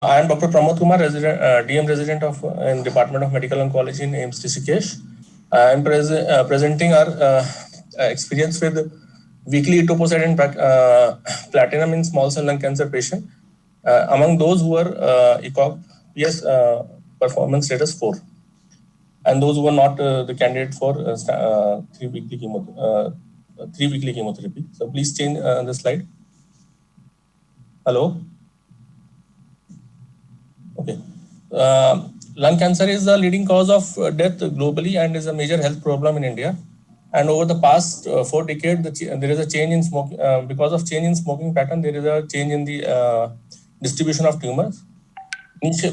I am Dr. Pramod Kumar, DM resident of in Department of Medical Oncology in AIIMS Rishikesh. I am presenting our experience with weekly etoposide and platinum in small cell lung cancer patient. Among those who are ECOG PS performance status 4, and those who are not the candidate for 3 weekly chemotherapy. So please change the slide. Hello. Okay. Lung cancer is the leading cause of death globally and is a major health problem in India. And over the past 4 decades, there is a change in smoking. Because of change in smoking pattern, there is a change in the distribution of tumors.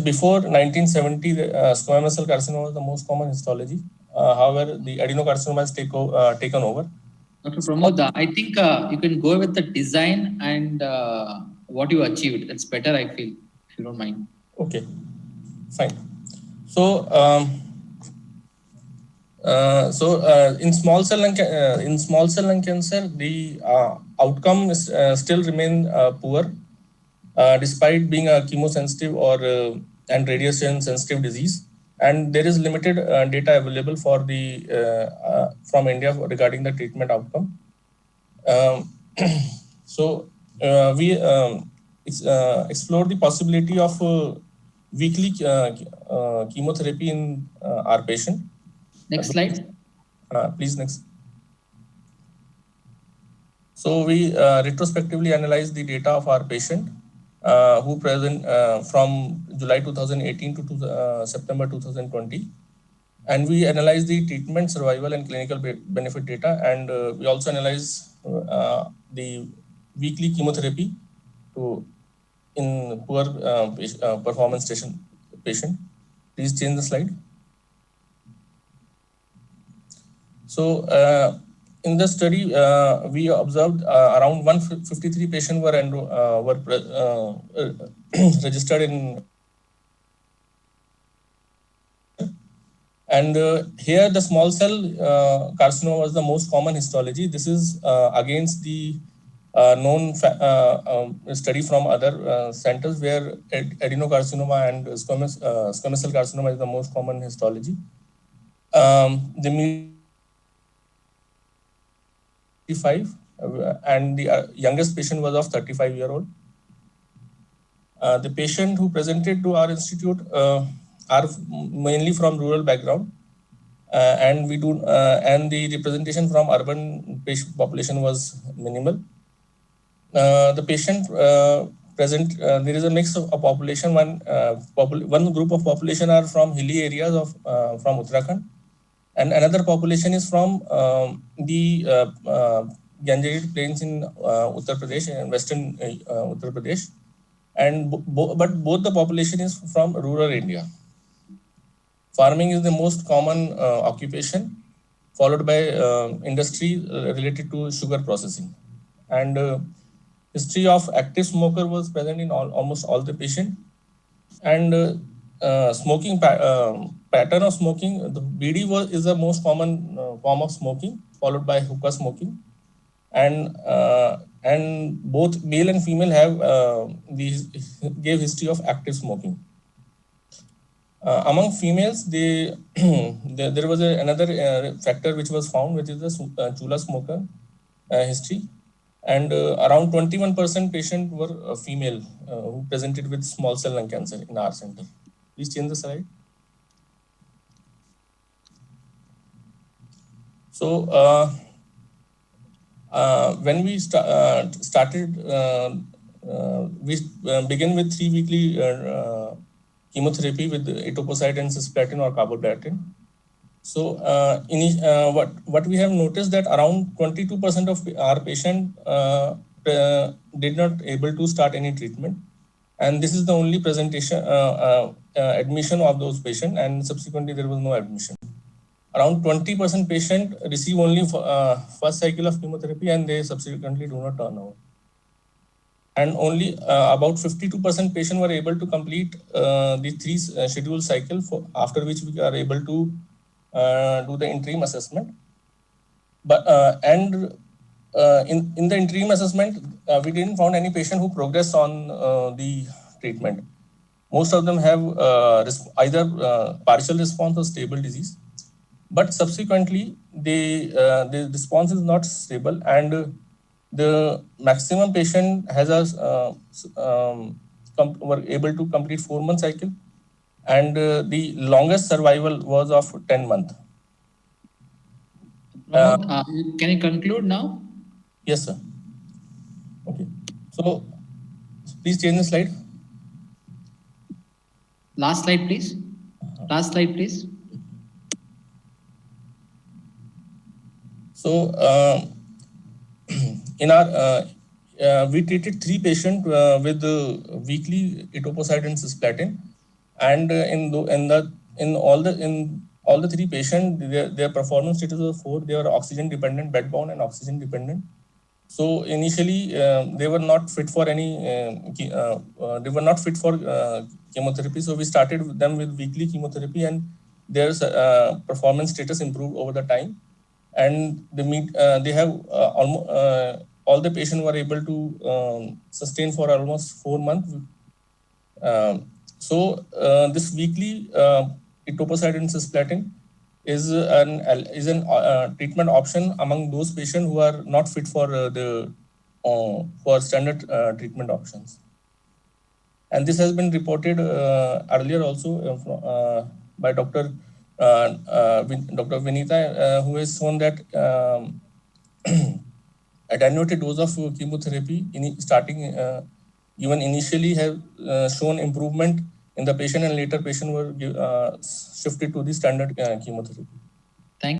Before 1970, squamous cell carcinoma was the most common histology. However, the adenocarcinoma has taken over. Dr. Pramod, I think you can go with the design and what you achieved. That's better, I feel, if you don't mind. Okay, fine. So, in small cell lung cancer, the outcome is still remain poor, despite being a chemosensitive or and radiation sensitive disease. And there is limited data available for the from India regarding the treatment outcome. So we explore the possibility of weekly chemotherapy in our patient. Next slide. Please, next. So we retrospectively analyze the data of our patient who present from July 2018 to September 2020. And we analyze the treatment, survival, and clinical benefit data. And we also analyze the weekly chemotherapy in poor performance station patient. Please change the slide. So in the study, we observed around 153 patients were registered in. And here the small cell carcinoma was the most common histology. This is against the known study from other centers where adenocarcinoma and squamous cell carcinoma is the most common histology. The 55 and the youngest patient was of 35-year-old. The patient who presented to our institute are mainly from rural background, and we do and the representation from urban patient population was minimal. The patient present there is a mix of a population. One group of population are from hilly areas of from Uttarakhand, and another population is from the Ganges plains in Uttar Pradesh and western Uttar Pradesh, and but both the population is from rural India. Farming is the most common occupation, followed by industry related to sugar processing. And history of active smoker was present in almost all the patients. And smoking pattern of smoking, the BD is the most common form of smoking, followed by hookah smoking. And both male and female have gave history of active smoking. Among females, there was another factor which was found, which is the chula smoker history. And around 21% patients were female who presented with small cell lung cancer in our center. Please change the slide. So when we started, we begin with 3 weekly chemotherapy with etoposide and cisplatin or carboplatin. So what we have noticed that around 22% of our patient did not able to start any treatment, and this is the only presentation admission of those patients, and subsequently there was no admission. Around 20% patient receive only first cycle of chemotherapy, and they subsequently do not turn over. And only about 52% patients were able to complete the 3 scheduled cycle, after which we are able to do the interim assessment. But in the interim assessment, we didn't found any patient who progressed on the treatment. Most of them have either partial response or stable disease, but subsequently the response is not stable, and the maximum patient has were able to complete 4-month cycle, and the longest survival was of 10 months. Pramod, can you conclude now? Yes, sir. Okay. So please change the slide. Last slide, please. Last slide, please. So in our we treated 3 patients with weekly etoposide and cisplatin, and in all the 3 patients, their performance status was 4. They were oxygen dependent, bed bound, and oxygen dependent. So initially, they were not fit for chemotherapy. So we started them with weekly chemotherapy, and their performance status improved over the time. And they have almost all the patients were able to sustain for almost 4 months. So this weekly etoposide and cisplatin is an treatment option among those patients who are not fit for for standard treatment options. And this has been reported earlier also by Dr. Vinita, who has shown that attenuated dose of chemotherapy starting even initially have shown improvement in the patient, and later patient were shifted to the standard chemotherapy.